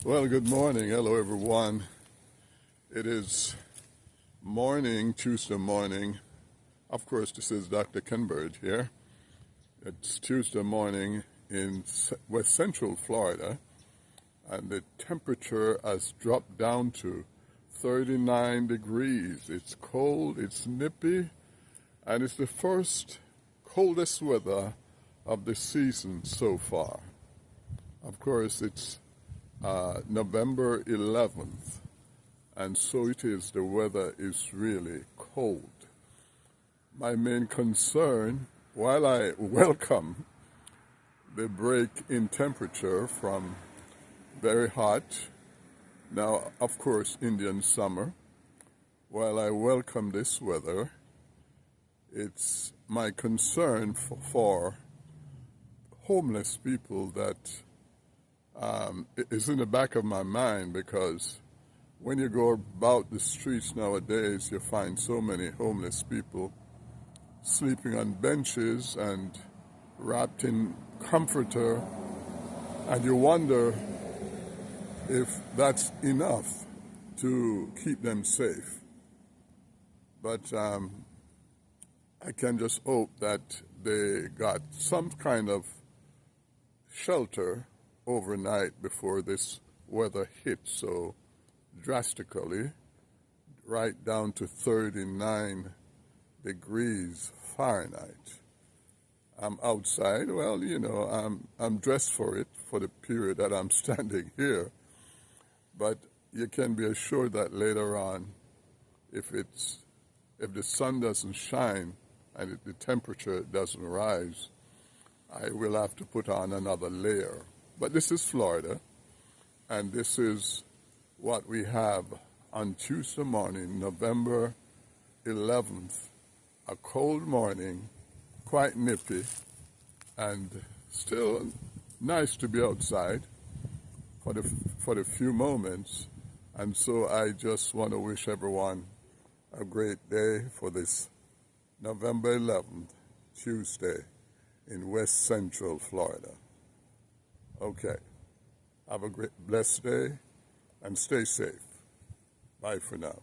Well, good morning. Hello, everyone. It is Tuesday morning. Of course, this is Dr. Kenbird here. It's Tuesday morning in West Central Florida, and the temperature has dropped down to 39 degrees. It's cold, it's nippy, and it's the first coldest weather of the season so far. Of course, it's November 11th, and so it is. The weather is really cold. My main concern, while I welcome the break in temperature from very hot, now of course Indian summer, while I welcome this weather, it's my concern for homeless people that is in the back of my mind, because when you go about the streets nowadays, you find so many homeless people sleeping on benches and wrapped in comforter, and you wonder if that's enough to keep them safe. But I can just hope that they got some kind of shelter overnight before this weather hit so drastically, right down to 39 degrees Fahrenheit. I'm outside. Well, I'm dressed for it for the period that I'm standing here. But you can be assured that later on, if the sun doesn't shine and the temperature doesn't rise, I will have to put on another layer. But this is Florida, and this is what we have on Tuesday morning, November 11th. A cold morning, quite nippy, and still nice to be outside for the few moments. And so I just want to wish everyone a great day for this November 11th, Tuesday, in West Central Florida. Okay. Have a blessed day and stay safe. Bye for now.